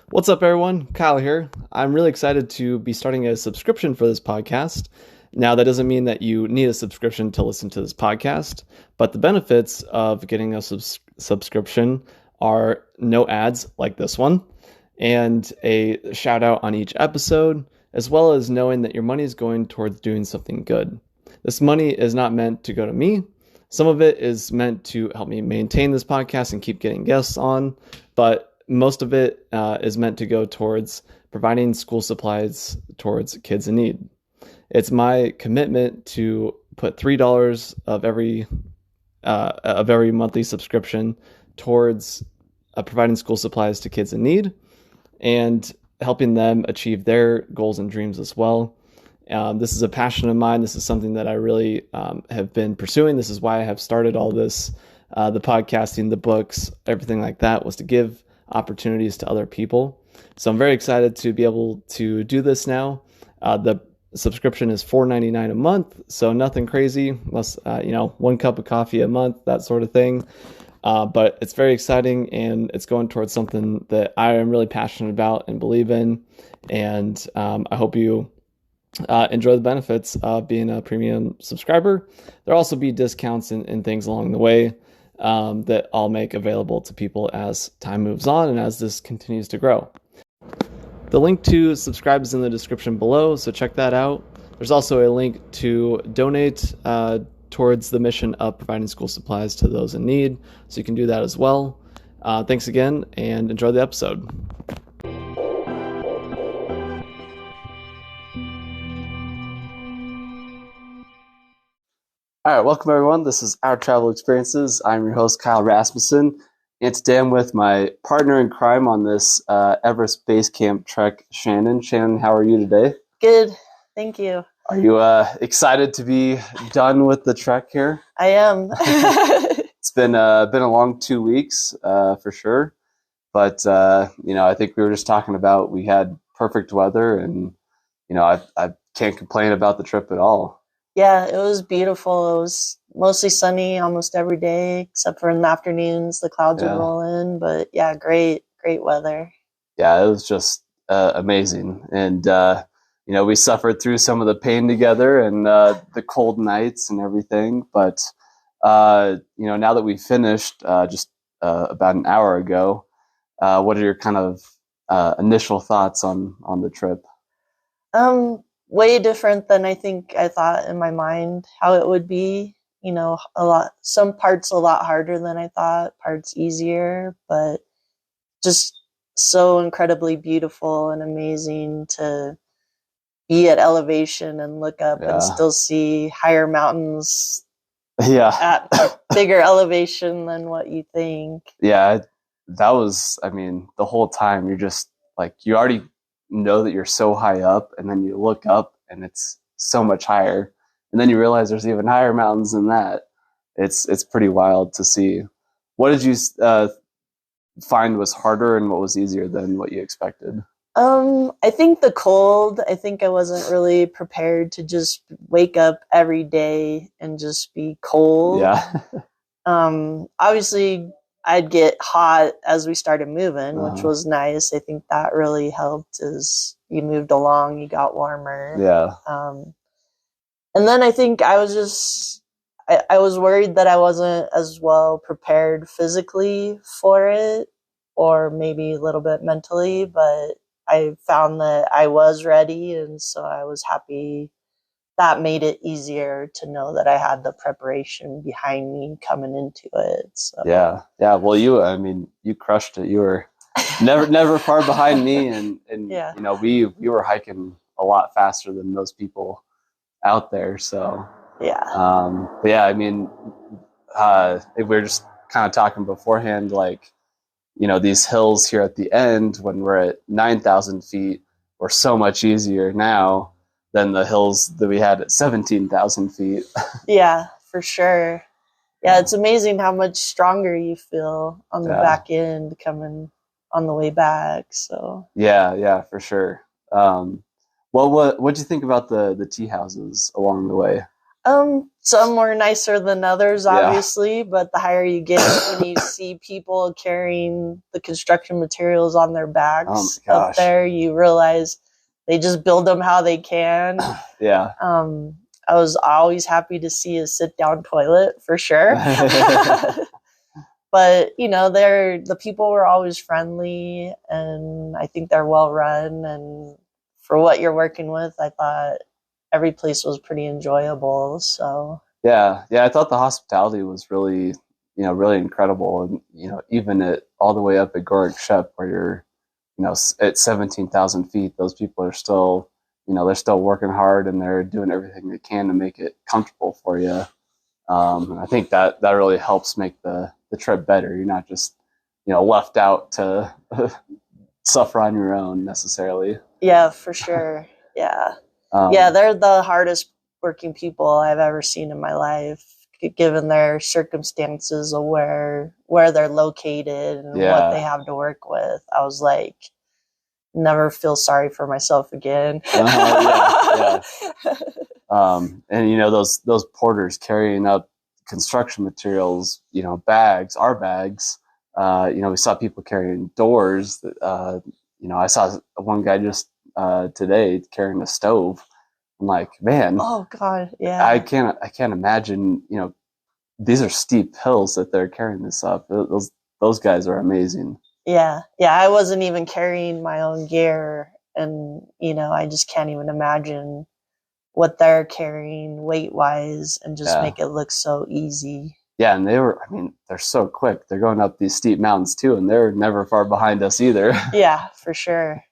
What's up, everyone? Kyle here. I'm really excited to be starting a subscription for this podcast. Now, that doesn't mean that you need a subscription to listen to this podcast, but the benefits of getting a subscription are no ads like this one, and a shout out on each episode, as well as knowing that your money is going towards doing something good. This money is not meant to go to me. Some of it is meant to help me maintain this podcast and keep getting guests on, but most of it is meant to go towards providing school supplies towards kids in need. It's my commitment to put $3 of every monthly subscription towards providing school supplies to kids in need and helping them achieve their goals and dreams as well. This is a passion of mine. This is something that I really have been pursuing. This is why I have started all this, the podcasting, the books, everything like that, was to give opportunities to other people. So I'm very excited to be able to do this now. The subscription is $4.99 a month, so nothing crazy, less one cup of coffee a month, that sort of thing. But it's very exciting, and it's going towards something that I am really passionate about and believe in. And I hope you enjoy the benefits of being a premium subscriber. There'll also be discounts and things along the way that I'll make available to people as time moves on and as this continues to grow. The link to subscribe is in the description below, so check that out. There's also a link to donate towards the mission of providing school supplies to those in need, so you can do that as well. Thanks again, and enjoy the episode. All right, welcome everyone. This is Our Travel Experiences. I'm your host, Kyle Rasmussen, and today I'm with my partner in crime on this Everest Base Camp trek, Shannon. Shannon, how are you today? Good, thank you. Are you excited to be done with the trek here? I am. It's been a long 2 weeks for sure, but I think we were just talking about we had perfect weather, and I can't complain about the trip at all. Yeah, it was beautiful. It was mostly sunny almost every day, except for in the afternoons, the clouds would roll in. But yeah, great weather. Yeah, it was just amazing. And, we suffered through some of the pain together and the cold nights and everything. But, now that we finished just about an hour ago, what are your kind of initial thoughts on the trip? Way different than I think I thought in my mind how it would be. Some parts a lot harder than I thought, parts easier, but just so incredibly beautiful and amazing to be at elevation and look up and still see higher mountains at bigger elevation than what you think. Yeah, that was, the whole time you're just like, you already know that you're so high up, and then you look up and it's so much higher, and then you realize there's even higher mountains than that. It's pretty wild to see. What did you find was harder, and what was easier than what you expected? I think the cold. I think I wasn't really prepared to just wake up every day and just be cold. Yeah. Obviously I'd get hot as we started moving, which was nice. I think that really helped as you moved along, you got warmer. Yeah. And then I think I was worried that I wasn't as well prepared physically for it, or maybe a little bit mentally, but I found that I was ready. And so I was happy. That made it easier to know that I had the preparation behind me coming into it. So. Yeah. Well, you crushed it. You were never far behind me, and yeah. we were hiking a lot faster than most people out there. So yeah. But yeah, we were just kind of talking beforehand, like, these hills here at the end when we're at 9,000 feet were so much easier now than the hills that we had at 17,000 feet. Yeah, for sure. Yeah, it's amazing how much stronger you feel on the back end coming on the way back. So yeah, for sure. Well, what'd you think about the tea houses along the way? Some were nicer than others, Yeah. obviously, but the higher you get, when you see people carrying the construction materials on their backs up there, you realize they just build them how they can. Yeah. I was always happy to see a sit-down toilet, for sure. But, you know, the people were always friendly, and I think they're well run. And for what you're working with, I thought every place was pretty enjoyable. So yeah, I thought the hospitality was really, really incredible, and even all the way up at Gorik Shep, where you're, at 17,000 feet, those people are still, they're still working hard, and they're doing everything they can to make it comfortable for you. And I think that really helps make the trip better. You're not just, left out to suffer on your own necessarily. Yeah, for sure. Yeah. Yeah, they're the hardest working people I've ever seen in my life, given their circumstances of where they're located and what they have to work with. I was like, never feel sorry for myself again. Yeah. And those porters carrying up construction materials, our bags. We saw people carrying doors. I saw one guy just today carrying a stove. I'm like, man, oh God, yeah. I can't imagine. These are steep hills that they're carrying this up. Those guys are amazing. Yeah. I wasn't even carrying my own gear, and I just can't even imagine what they're carrying weight wise, and just make it look so easy. Yeah, and they're so quick. They're going up these steep mountains too, and they're never far behind us either. Yeah, for sure.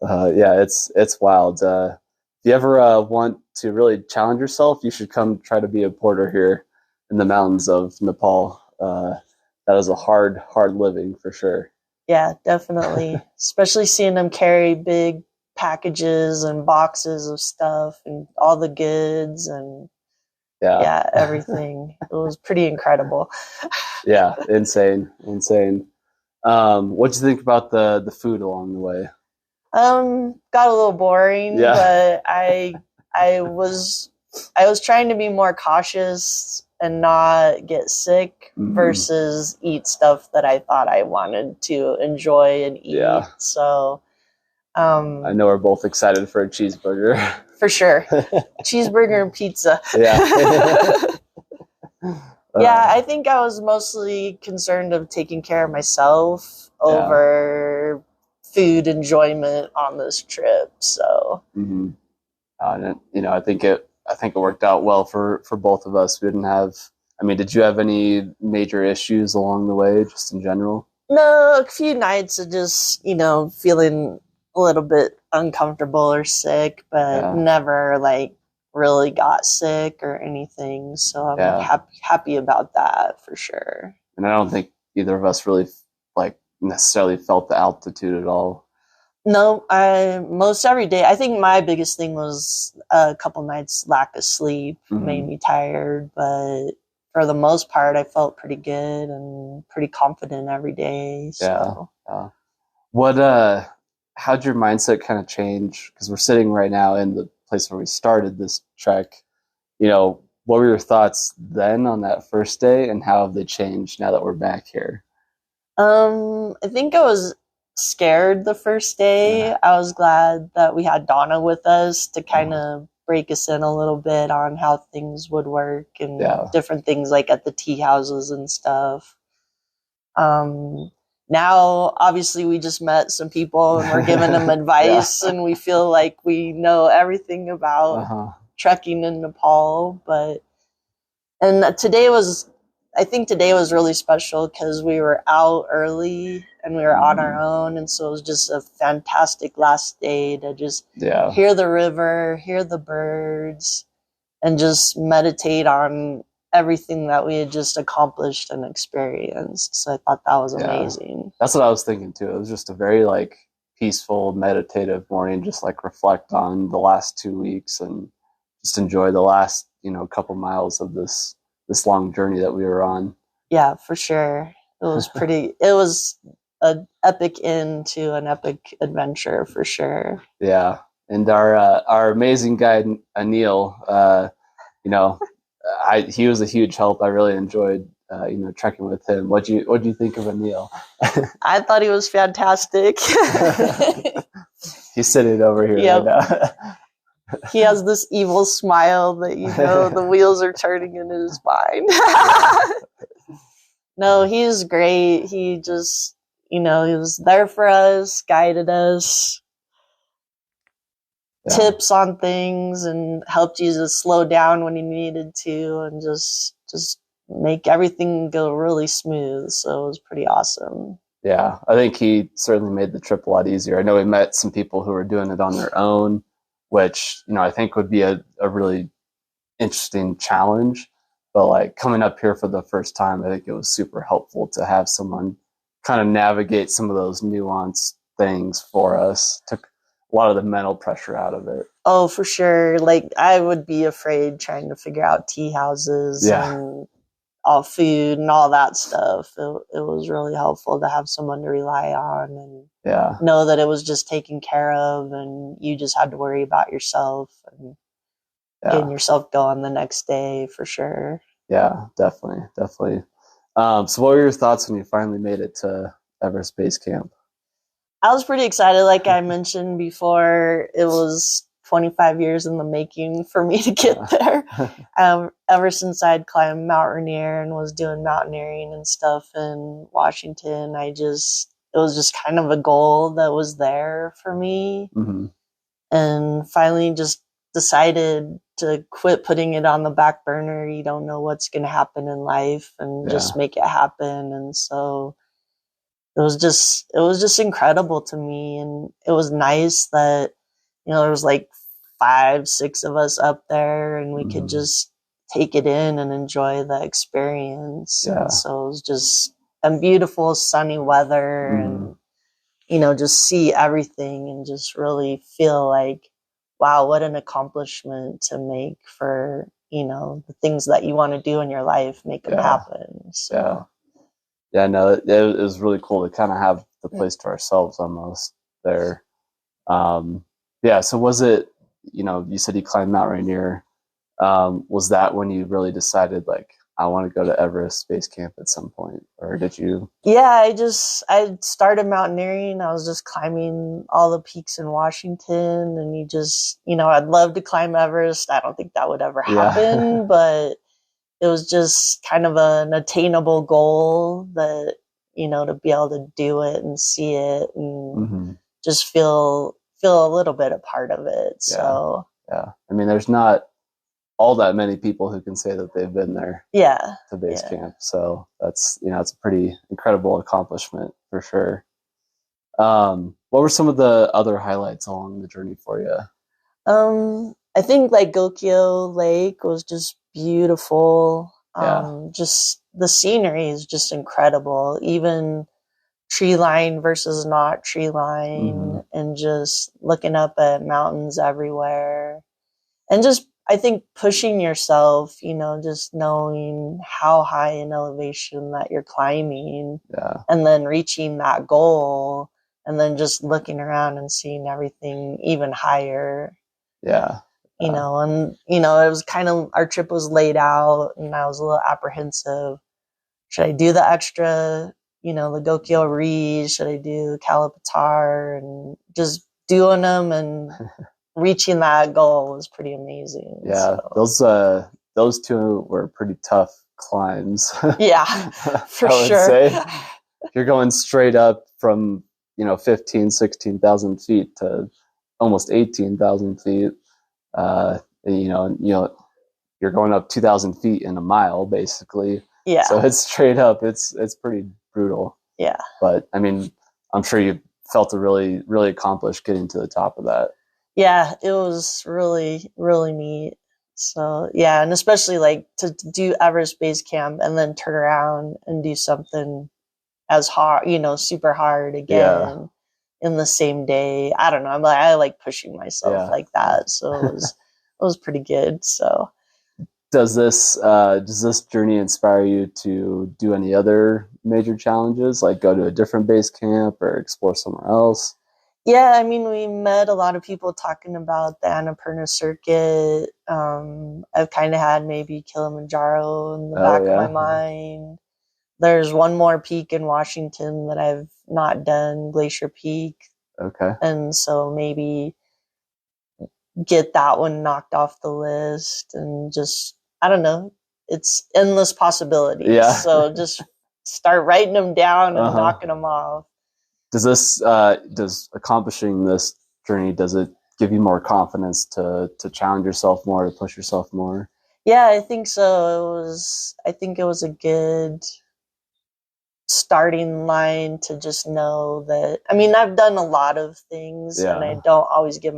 Yeah, it's wild. If you ever want to really challenge yourself, you should come try to be a porter here in the mountains of Nepal. That is a hard living for sure. Yeah, definitely. Especially seeing them carry big packages and boxes of stuff and all the goods and everything. It was pretty incredible. Yeah, insane. What'd you think about the food along the way? Got a little boring, but I was trying to be more cautious and not get sick versus eat stuff that I thought I wanted to enjoy and eat. Yeah. So I know we're both excited for a cheeseburger. For sure. Cheeseburger and pizza. Yeah. Yeah, I think I was mostly concerned of taking care of myself over food enjoyment on this trip. So I think it worked out well for both of us. We didn't have, did you have any major issues along the way, just in general? No, a few nights of just, feeling a little bit uncomfortable or sick, but never like really got sick or anything. So I'm happy about that for sure. And I don't think either of us really necessarily felt the altitude at all. No, most every day. I think my biggest thing was a couple nights lack of sleep made me tired, but for the most part, I felt pretty good and pretty confident every day. So. Yeah. How'd your mindset kind of change? Because we're sitting right now in the place where we started this trek. What were your thoughts then on that first day, and how have they changed now that we're back here? I think I was scared the first day. I was glad that we had Donna with us to kind of break us in a little bit on how things would work and different things like at the tea houses and stuff. Now, obviously, we just met some people and we're giving them advice and we feel like we know everything about trekking in Nepal. I think today was really special because we were out early and we were on our own. And so it was just a fantastic last day to just hear the river, hear the birds, and just meditate on everything that we had just accomplished and experienced. So I thought that was amazing. That's what I was thinking too. It was just a very peaceful, meditative morning, just reflect on the last 2 weeks and just enjoy the last, couple miles of this long journey that we were on. Yeah, for sure. It was it was an epic end to an epic adventure for sure. Yeah. And our amazing guide, Anil, he was a huge help. I really enjoyed trekking with him. What'd you think of Emil? I thought he was fantastic. He's sitting over here Yep. right now. He has this evil smile that the wheels are turning in his mind. No, he's great. He just, he was there for us, guided us, tips on things, and helped you to slow down when you needed to, and just make everything go really smooth. So it was pretty awesome. Yeah, I think he certainly made the trip a lot easier. I know we met some people who were doing it on their own, which, I think would be a really interesting challenge. But like coming up here for the first time, I think it was super helpful to have someone kind of navigate some of those nuanced things for us. Took a lot of the mental pressure out of it. Oh, for sure. Like I would be afraid trying to figure out tea houses and all food and all that stuff. It was really helpful to have someone to rely on and know that it was just taken care of, and you just had to worry about yourself and getting yourself going the next day, for sure. Yeah, definitely. So what were your thoughts when you finally made it to Everest Base Camp? I was pretty excited. Like I mentioned before, it was 25 years in the making for me to get there. Ever since I'd climbed Mount Rainier and was doing mountaineering and stuff in Washington, it was just kind of a goal that was there for me. Mm-hmm. And finally just decided to quit putting it on the back burner. You don't know what's going to happen in life, and just make it happen. And so it was just incredible to me. And it was nice that, there was like 5-6 of us up there, and we could just take it in and enjoy the experience. And so it was just beautiful sunny weather, and just see everything and just really feel like, wow, what an accomplishment to make for, the things that you want to do in your life, make them happen. So no, it was really cool to kind of have the place to ourselves almost there. So was it, you said you climbed Mount Rainier. Was that when you really decided, like, I want to go to Everest Base Camp at some point, or did you? Yeah, I started mountaineering. I was just climbing all the peaks in Washington, and I'd love to climb Everest. I don't think that would ever happen, but it was just kind of an attainable goal that, to be able to do it and see it and just feel a little bit a part of it. So I mean, there's not all that many people who can say that they've been there to base camp. So that's, it's a pretty incredible accomplishment for sure. What were some of the other highlights along the journey for you? I think like Gokyo Lake was just beautiful. Just the scenery is just incredible. Even tree line versus not tree line, and just looking up at mountains everywhere, and just, I think, pushing yourself, just knowing how high in elevation that you're climbing, and then reaching that goal, and then just looking around and seeing everything even higher. And, it was kind of, our trip was laid out, and I was a little apprehensive. Should I do the extra, the Gokyo Ri? Should I do Kalapatar? And just doing them and reaching that goal was pretty amazing. Those two were pretty tough climbs. Yeah, for I would sure. say. You're going straight up from 16,000 feet to almost 18,000 feet. You're going up 2,000 feet in a mile, basically. Yeah. So it's straight up. It's pretty brutal. Yeah. But I mean, I'm sure you felt really, really accomplished getting to the top of that. Yeah, it was really, really neat. So yeah, and especially like to do Everest Base Camp and then turn around and do something as hard, super hard again in the same day. I don't know. I like pushing myself like that. So it was pretty good. So does this journey inspire you to do any other major challenges, like go to a different base camp or explore somewhere else? Yeah, I mean, we met a lot of people talking about the Annapurna circuit. I've kind of had maybe Kilimanjaro in the Oh back of my yeah. mind. There's one more peak in Washington that I've not done, Glacier Peak. Okay. And so maybe get that one knocked off the list and just, I don't know, it's endless possibilities. Yeah. So just start writing them down and Uh-huh. knocking them off. Does accomplishing this journey, does it give you more confidence to challenge yourself more, to push yourself more? Yeah, I think so. I think it was a good starting line to just know that, I mean, I've done a lot of things and I Yeah. don't always give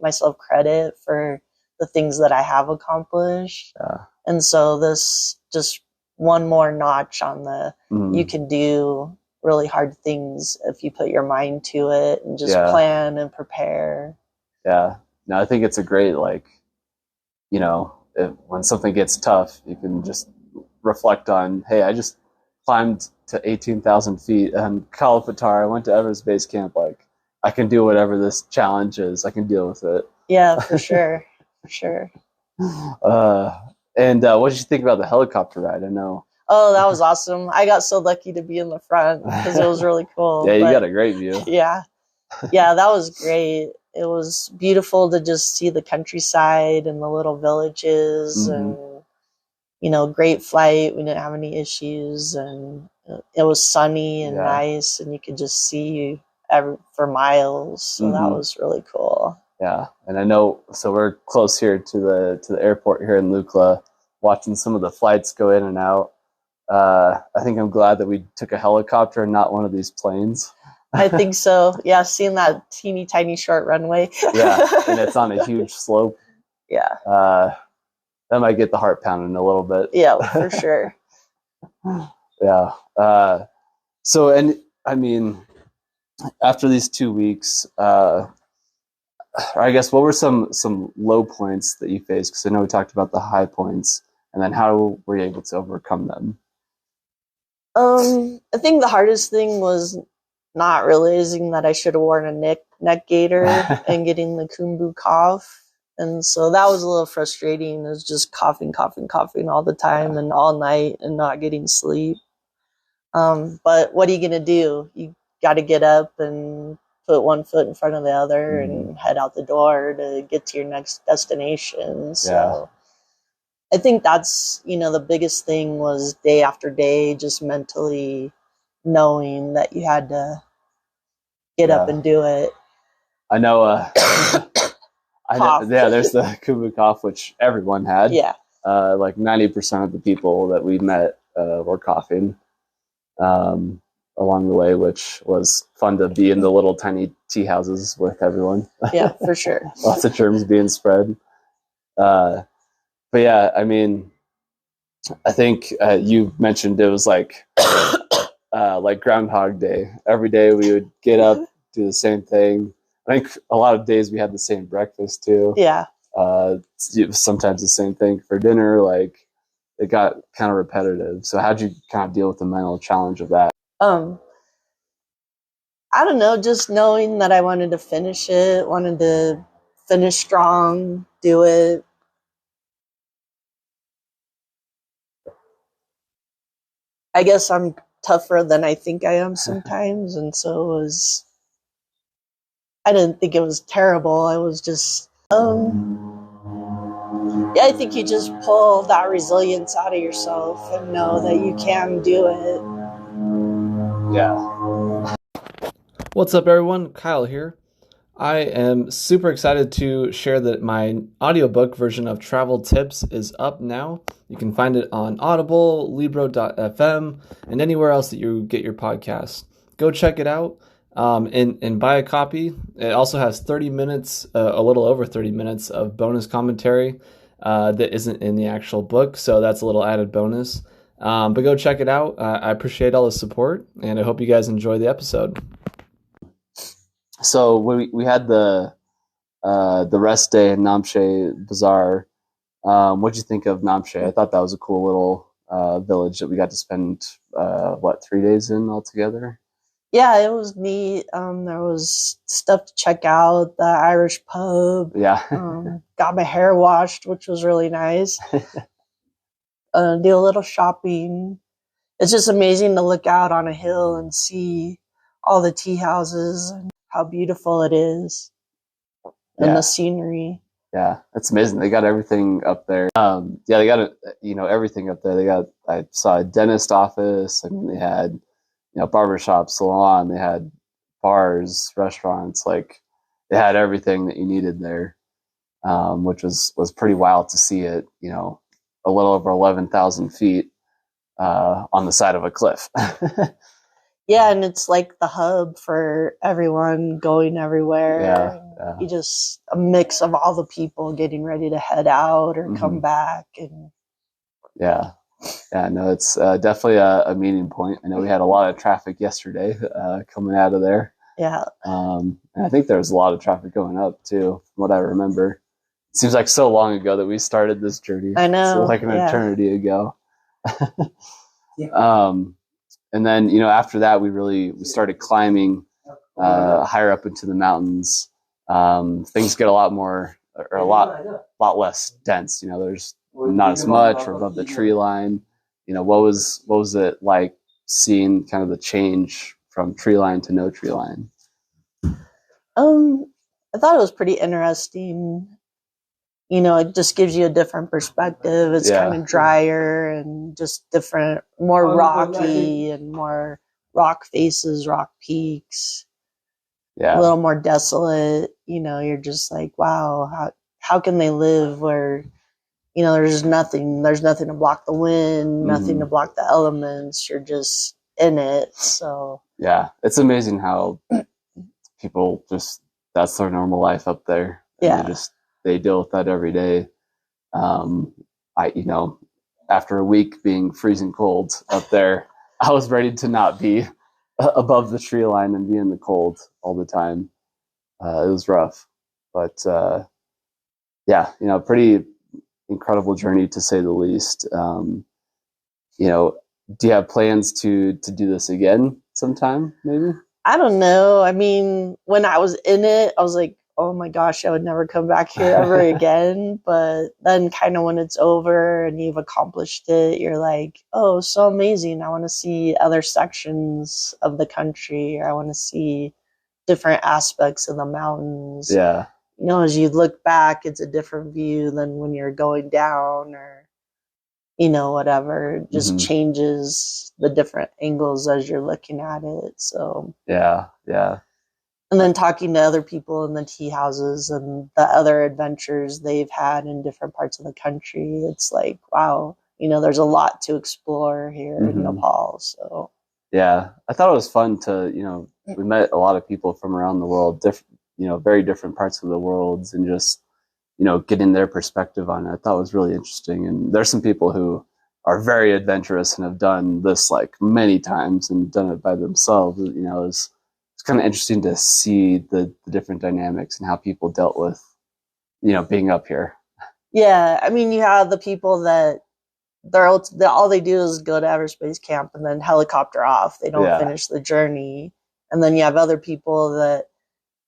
myself credit for the things that I have accomplished. Yeah. And so this just one more notch on the, you Mhm. can do really hard things if you put your mind to it and just Yeah. plan and prepare. Yeah. No, I think it's a great, like, when something gets tough, you can just reflect on, hey, I just climbed to 18,000 feet and Kalapatar. I went to Everest Base Camp. Like, I can do whatever this challenge is. I can deal with it. Yeah, for sure. For sure. And what did you think about the helicopter ride? I know. Oh, that was awesome. I got so lucky to be in the front because it was really cool. Yeah, you but got a great view. yeah, that was great. It was beautiful to just see the countryside and the little villages and, great flight. We didn't have any issues and it was sunny and nice and you could just see for miles. So that was really cool. Yeah. And I know, so we're close here to the airport here in Lukla, watching some of the flights go in and out. I think I'm glad that we took a helicopter and not one of these planes. I think so. Yeah, seeing that teeny tiny short runway. Yeah, and it's on a huge slope. Yeah. That might get the heart pounding a little bit. Yeah, for sure. Yeah. So, and I mean, after these 2 weeks, I guess what were some low points that you faced? Because I know we talked about the high points, and then how were you able to overcome them? I think the hardest thing was not realizing that I should have worn a neck gaiter and getting the Kumbu cough. And so that was a little frustrating. It was just coughing all the time and all night and not getting sleep. But what are you going to do? You got to get up and put one foot in front of the other and head out the door to get to your next destination. So I think that's, the biggest thing was day after day, just mentally knowing that you had to get up and do it. I know. There's the Kubu cough, which everyone had. Yeah. Like 90% of the people that we met were coughing along the way, which was fun to be in the little tiny tea houses with everyone. Yeah, for sure. Lots of germs being spread. But yeah, I mean, I think you mentioned it was like Groundhog Day. Every day we would get up, do the same thing. I think a lot of days we had the same breakfast too. Yeah. Sometimes the same thing for dinner. Like it got kind of repetitive. So how'd you kind of deal with the mental challenge of that? I don't know, just knowing that I wanted to finish it, wanted to finish strong, do it. I guess I'm tougher than I think I am sometimes. And so I didn't think it was terrible. I was just, I think you just pull that resilience out of yourself and know that you can do it. Yeah. What's up, everyone? Kyle here. I am super excited to share that my audiobook version of Travel Tips is up now. You can find it on Audible, Libro.fm, and anywhere else that you get your podcasts. Go check it out and buy a copy. It also has 30 minutes, a little over 30 minutes of bonus commentary that isn't in the actual book, so that's a little added bonus. But go check it out. I appreciate all the support, and I hope you guys enjoy the episode. So we had the rest day in Namche Bazaar. What'd you think of Namche? I thought that was a cool little village that we got to spend 3 days in altogether. Yeah, it was neat. There was stuff to check out, the Irish pub. Yeah. Got my hair washed, which was really nice. Do a little shopping. It's just amazing to look out on a hill and see all the tea houses and how beautiful it is, and the scenery. Yeah, it's amazing. They got everything up there. Yeah, they got everything up there. I saw a dentist office. I mean, they had, barbershop, salon. They had bars, restaurants. Like, they had everything that you needed there, which was pretty wild to see it. A little over 11,000 feet on the side of a cliff. Yeah, and it's like the hub for everyone going everywhere. Yeah. You just a mix of all the people getting ready to head out or come back. And yeah, no, it's definitely a meeting point. I know we had a lot of traffic yesterday coming out of there. Yeah. And I think there was a lot of traffic going up too, from what I remember. It seems like so long ago that we started this journey. I know. It's like an eternity ago. Yeah. And then, after that, we started climbing higher up into the mountains. Things get a lot less dense. There's not as much. We're above the tree line. What was it like seeing kind of the change from tree line to no tree line? I thought it was pretty interesting. It just gives you a different perspective. It's kind of drier and just different, more rocky and more rock faces, rock peaks. Yeah. A little more desolate. You're just like, wow, how can they live where, there's nothing to block the wind, nothing to block the elements. You're just in it. So yeah, it's amazing how people that's their normal life up there. And they deal with that every day. After a week being freezing cold up there, I was ready to not be above the tree line and be in the cold all the time. It was rough, but pretty incredible journey to say the least. Do you have plans to do this again sometime, maybe? I don't know. I mean, when I was in it, I was like, oh my gosh, I would never come back here ever again. But then kind of when it's over and you've accomplished it, you're like, oh, so amazing. I want to see other sections of the country. Or I want to see different aspects of the mountains. Yeah. As you look back, it's a different view than when you're going down or, whatever. It just changes the different angles as you're looking at it. So yeah. And then talking to other people in the tea houses and the other adventures they've had in different parts of the country, it's like, wow, there's a lot to explore here in Nepal. So yeah, I thought it was fun to, we met a lot of people from around the world, very different parts of the world, and just, getting their perspective on it. I thought it was really interesting. And there's some people who are very adventurous and have done this like many times and done it by themselves. It's kind of interesting to see the different dynamics and how people dealt with, being up here. Yeah. I mean, you have the people that all they do is go to Everest Base Camp and then helicopter off. They don't finish the journey. And then you have other people that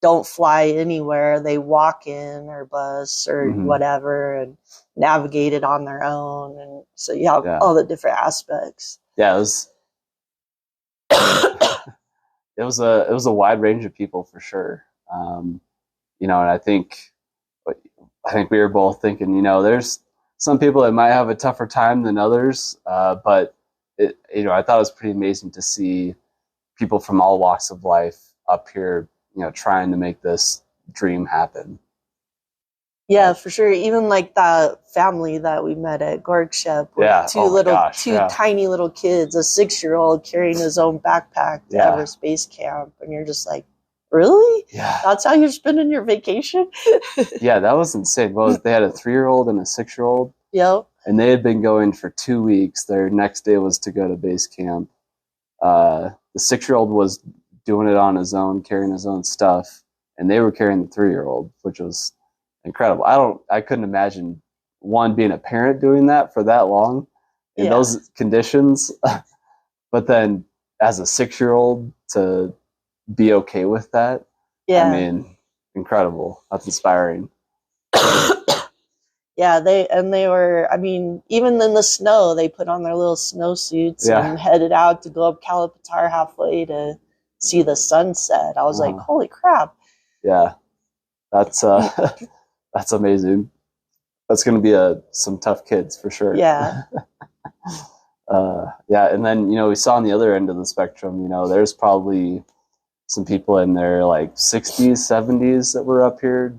don't fly anywhere. They walk in or bus or whatever and navigate it on their own. And so you have all the different aspects. Yeah, it was a wide range of people for sure. And I think we were both thinking, there's some people that might have a tougher time than others, but I thought it was pretty amazing to see people from all walks of life up here, trying to make this dream happen. Yeah, for sure. Even like that family that we met at Gorkshep with two tiny little kids, a 6-year-old carrying his own backpack to Everest Base Camp. And you're just like, really? Yeah. That's how you're spending your vacation? Yeah, that was insane. Well, they had a 3-year-old and a 6-year-old. Yep. And they had been going for 2 weeks. Their next day was to go to base camp. The 6-year-old was doing it on his own, carrying his own stuff. And they were carrying the 3-year-old, which was incredible. I couldn't imagine being a parent doing that for that long in those conditions. But then, as a 6-year-old to be okay with that, Yeah. I mean, incredible. That's inspiring. Yeah, they were, I mean, even in the snow, they put on their little snowsuits and headed out to go up Kalapatar halfway to see the sunset. I was like, holy crap. Yeah. That's that's amazing. That's going to be some tough kids for sure. Yeah. Yeah, and then, we saw on the other end of the spectrum, there's probably some people in their like 60s, 70s that were up here,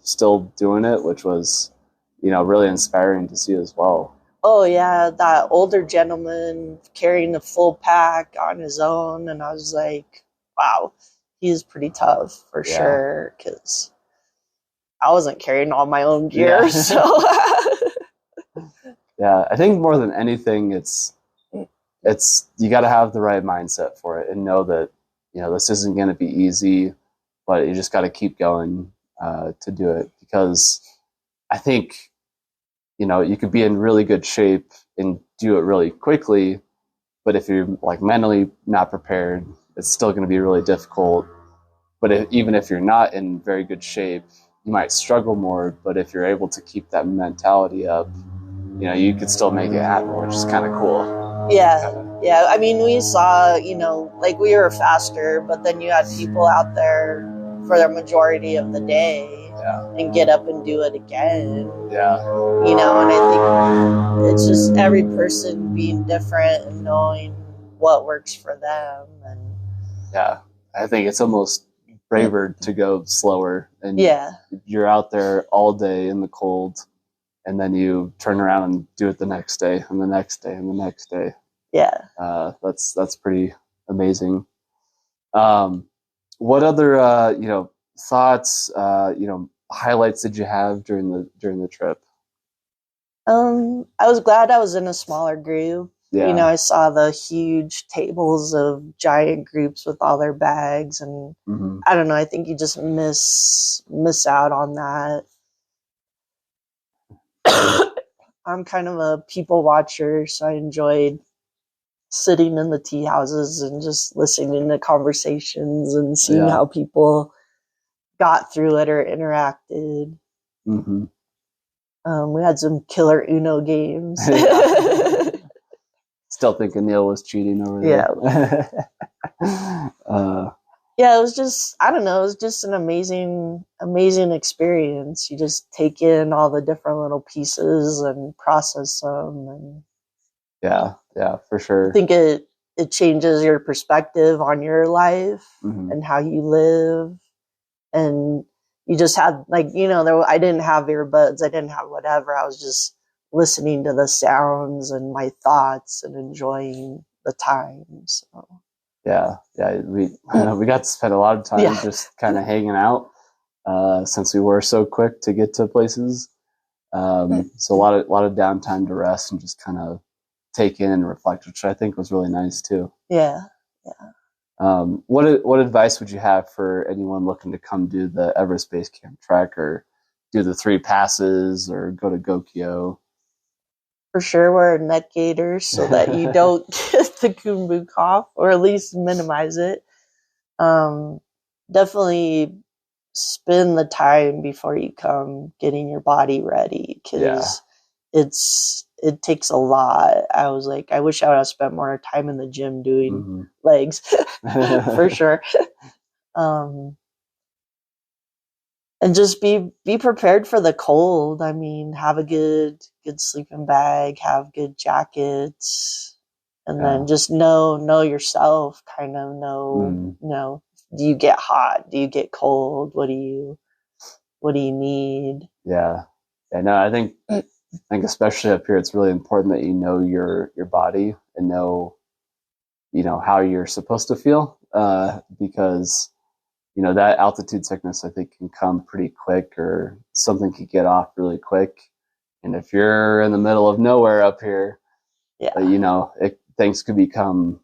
still doing it, which was, really inspiring to see as well. Oh yeah, that older gentleman carrying the full pack on his own, and I was like, wow, he's pretty tough for sure, because I wasn't carrying all my own gear. So yeah, I think more than anything, it's you got to have the right mindset for it and know that this isn't going to be easy, but you just got to keep going to do it, because I think you could be in really good shape and do it really quickly, but if you're like mentally not prepared, it's still going to be really difficult. But even if you're not in very good shape, you might struggle more. But if you're able to keep that mentality up, you could still make it happen, which is kind of cool. Yeah. I mean, we saw, like we were faster, but then you had people out there for the majority of the day and get up and do it again. Yeah. And I think it's just every person being different and knowing what works for them. And yeah, I think it's almost braver to go slower, and you're out there all day in the cold, and then you turn around and do it the next day and the next day and the next day. Yeah. That's pretty amazing. What other thoughts, highlights did you have during the trip? I was glad I was in a smaller group. Yeah. I saw the huge tables of giant groups with all their bags, and I don't know, I think you just miss out on that. I'm kind of a people watcher, so I enjoyed sitting in the tea houses and just listening to conversations and seeing how people got through it or interacted. We had some killer Uno games. Still thinking Neil was cheating over there. Yeah, it was just, I don't know, it was just an amazing experience. You just take in all the different little pieces and process them. And yeah, for sure. I think it changes your perspective on your life and how you live. And you just had, like, I didn't have earbuds, I didn't have whatever. I was just listening to the sounds and my thoughts and enjoying the time. So yeah, we got to spend a lot of time just kind of hanging out, since we were so quick to get to places. So a lot of downtime to rest and just kind of take in and reflect, which I think was really nice too. Yeah. What advice would you have for anyone looking to come do the Everest Base Camp trek, or do the 3 passes, or go to Gokyo? For sure, wear neck gaiters so that you don't get the Kumbu cough, or at least minimize it. Definitely spend the time before you come getting your body ready, because it takes a lot. I was like, I wish I would have spent more time in the gym doing legs for sure. And just be prepared for the cold. I mean, have a good sleeping bag, have good jackets, and then just know yourself, kind of know, do you get hot? Do you get cold? What do you need? Yeah. No, I think especially up here, it's really important that you know your body and know how you're supposed to feel, because that altitude sickness, I think, can come pretty quick, or something could get off really quick. And if you're in the middle of nowhere up here, things could become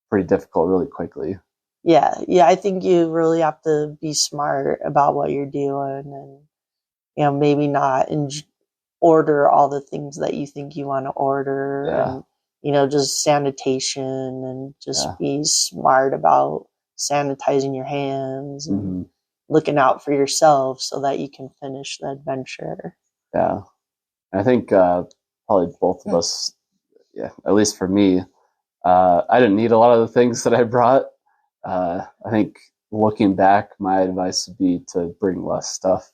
pretty difficult really quickly. Yeah, I think you really have to be smart about what you're doing, and maybe not order all the things that you think you want to order. And just sanitation and just Yeah. be smart about sanitizing your hands and Mhm. looking out for yourself so that you can finish the adventure. Yeah. I think probably both of us, yeah, at least for me, I didn't need a lot of the things that I brought. I think looking back, my advice would be to bring less stuff.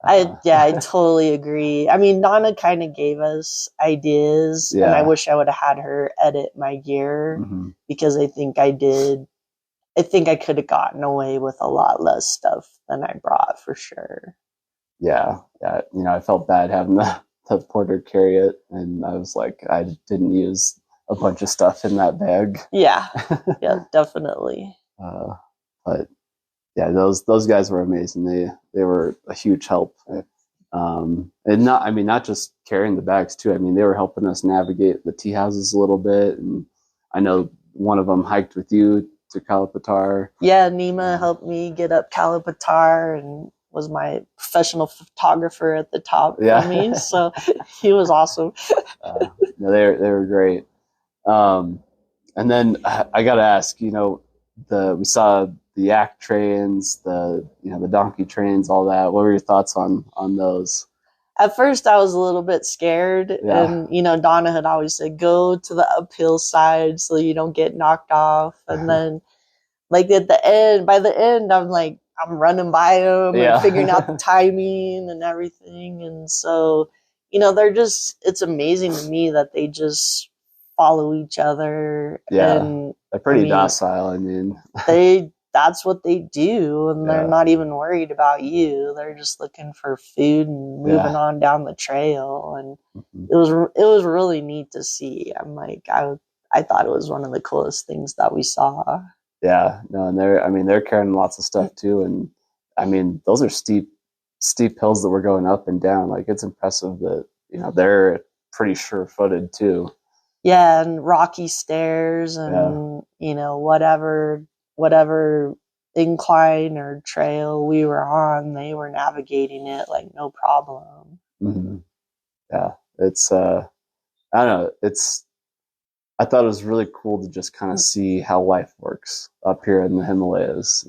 I totally agree. I mean, Donna kind of gave us ideas, and I Yeah. wish I would have had her edit my gear Mhm. because I think I did. I think I could have gotten away with a lot less stuff than I brought for sure. Yeah. I felt bad having the porter carry it, and I was like, I didn't use a bunch of stuff in that bag. Yeah, definitely. But yeah, those guys were amazing. They were a huge help. And not just carrying the bags too. I mean, they were helping us navigate the tea houses a little bit. And I know one of them hiked with you to Kalapatar. Yeah, Nima helped me get up Kalapatar and was my professional photographer at the top for me. So he was awesome. No, they were great. And then I got to ask, we saw the yak trains, the donkey trains, all that. What were your thoughts on those? At first, I was a little bit scared, Yeah. and Donna had always said, "Go to the uphill side so you don't get knocked off." And then, like by the end, I'm like, I'm running by them and figuring out the timing and everything. And so, it's amazing to me that they just follow each other. Yeah, and they're pretty docile. I mean, that's what they do, and they're not even worried about you. They're just looking for food and moving on down the trail. And it was really neat to see. I'm like, I thought it was one of the coolest things that we saw. Yeah, no, and they're carrying lots of stuff too, and I mean, those are steep hills that we're going up and down. Like, it's impressive that they're pretty sure-footed too. Yeah, and rocky stairs and whatever incline or trail we were on, they were navigating it like no problem. Mm-hmm. Yeah, it's I don't know. I thought it was really cool to just kind of see how life works up here in the Himalayas.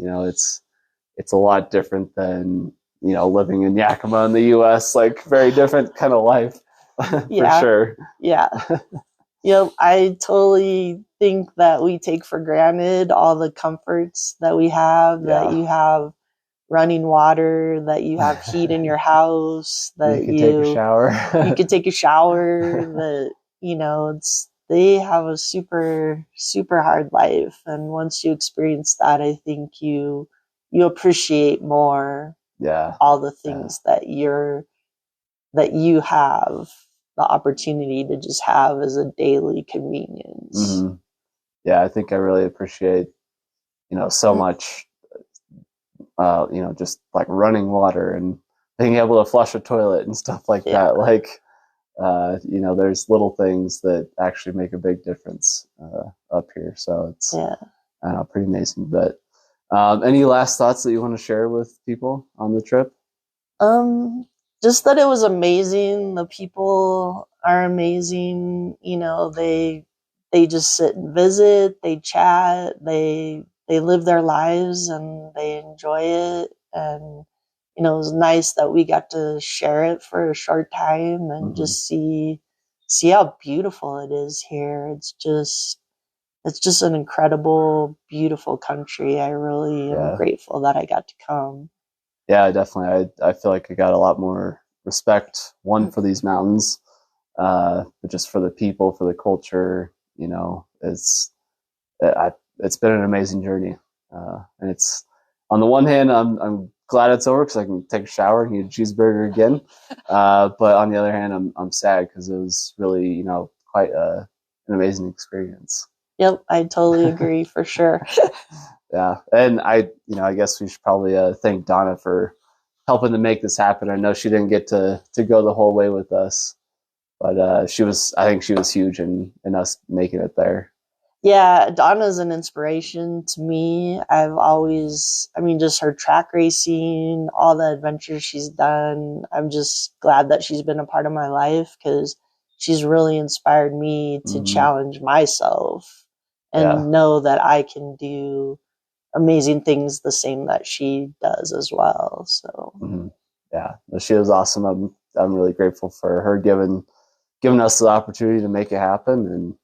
It's a lot different than living in Yakima in the U.S. Like, very different kind of life for sure. Yeah. Yep, I totally think that we take for granted all the comforts that we have, that you have running water, that you have heat in your house, that you can take a shower. You could take a shower, that, they have a super, super hard life. And once you experience that, I think you appreciate more all the things that you have the opportunity to just have as a daily convenience. Mm-hmm. Yeah, I think I really appreciate, so much, just like running water and being able to flush a toilet and stuff like that. Like, there's little things that actually make a big difference up here. So it's pretty amazing. But any last thoughts that you want to share with people on the trip? Just that it was amazing. The people are amazing. They just sit and visit, they chat, they live their lives and they enjoy it. And, it was nice that we got to share it for a short time and just see how beautiful it is here. It's just an incredible, beautiful country. I really am grateful that I got to come. Yeah, definitely. I feel like I got a lot more respect, one, for these mountains, but just for the people, for the culture. It's been an amazing journey, and it's, on the one hand, I'm glad it's over because I can take a shower and eat a cheeseburger again, but on the other hand, I'm sad because it was really quite an amazing experience. Yep, I totally agree for sure. Yeah, and I guess we should probably thank Donna for helping to make this happen. I know she didn't get to go the whole way with us, but I think she was huge in us making it there. Yeah, Donna's an inspiration to me. Just her track racing, all the adventures she's done. I'm just glad that she's been a part of my life because she's really inspired me to challenge myself and know that I can do amazing things the same that she does as well. So yeah, she was awesome. I'm really grateful for her giving us the opportunity to make it happen, and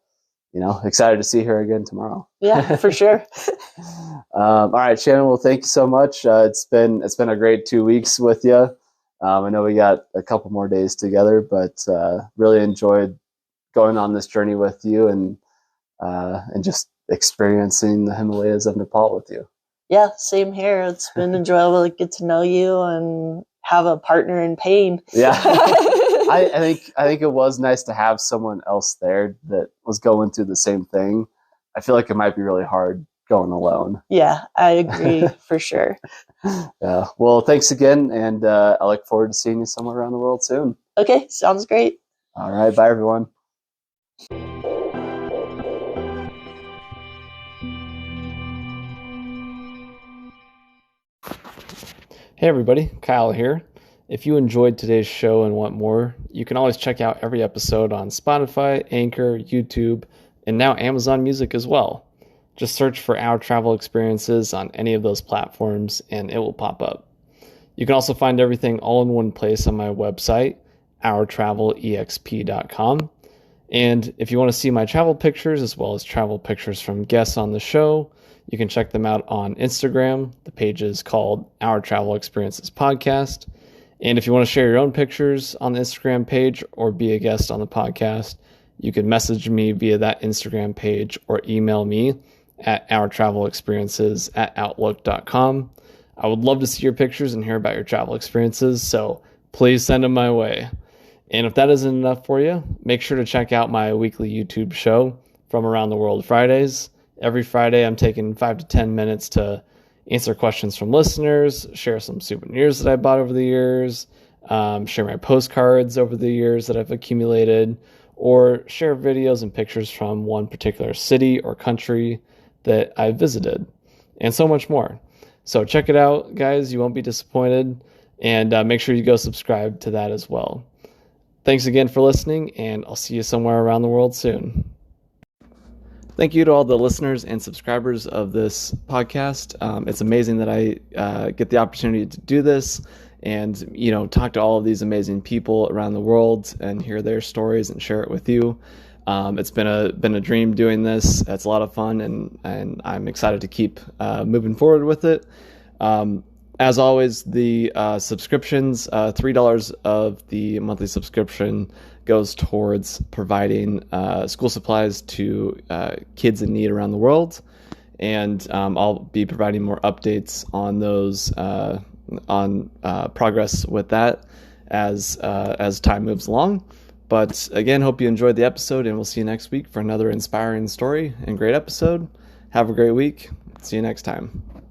excited to see her again tomorrow. Yeah, for sure. All right, Shannon. Well, thank you so much. It's been a great 2 weeks with you. I know we got a couple more days together, but really enjoyed going on this journey with you and just experiencing the Himalayas of Nepal with you. Yeah, same here. It's been enjoyable to get to know you and have a partner in pain. Yeah. I think it was nice to have someone else there that was going through the same thing. I feel like it might be really hard going alone. Yeah, I agree for sure. Yeah. Well, thanks again, and I look forward to seeing you somewhere around the world soon. Okay, sounds great. All right. Bye, everyone. Hey everybody, Kyle here. If you enjoyed today's show and want more, you can always check out every episode on Spotify, Anchor, YouTube, and now Amazon Music as well. Just search for Our Travel Experiences on any of those platforms and it will pop up. You can also find everything all in one place on my website, ourtravelexp.com. And if you want to see my travel pictures as well as travel pictures from guests on the show, you can check them out on Instagram. The page is called Our Travel Experiences Podcast. And if you want to share your own pictures on the Instagram page or be a guest on the podcast, you can message me via that Instagram page or email me at ourtravelexperiences@outlook.com. I would love to see your pictures and hear about your travel experiences, so please send them my way. And if that isn't enough for you, make sure to check out my weekly YouTube show, From Around the World Fridays. Every Friday, I'm taking 5 to 10 minutes to answer questions from listeners, share some souvenirs that I bought over the years, share my postcards over the years that I've accumulated, or share videos and pictures from one particular city or country that I visited, and so much more. So check it out, guys. You won't be disappointed, and make sure you go subscribe to that as well. Thanks again for listening, and I'll see you somewhere around the world soon. Thank you to all the listeners and subscribers of this podcast. It's amazing that I get the opportunity to do this and, talk to all of these amazing people around the world and hear their stories and share it with you. It's been a dream doing this. It's a lot of fun, and I'm excited to keep moving forward with it. As always, the subscriptions, $3 of the monthly subscription goes towards providing school supplies to kids in need around the world. And I'll be providing more updates on those, on progress with that as time moves along. But again, hope you enjoyed the episode, and we'll see you next week for another inspiring story and great episode. Have a great week. See you next time.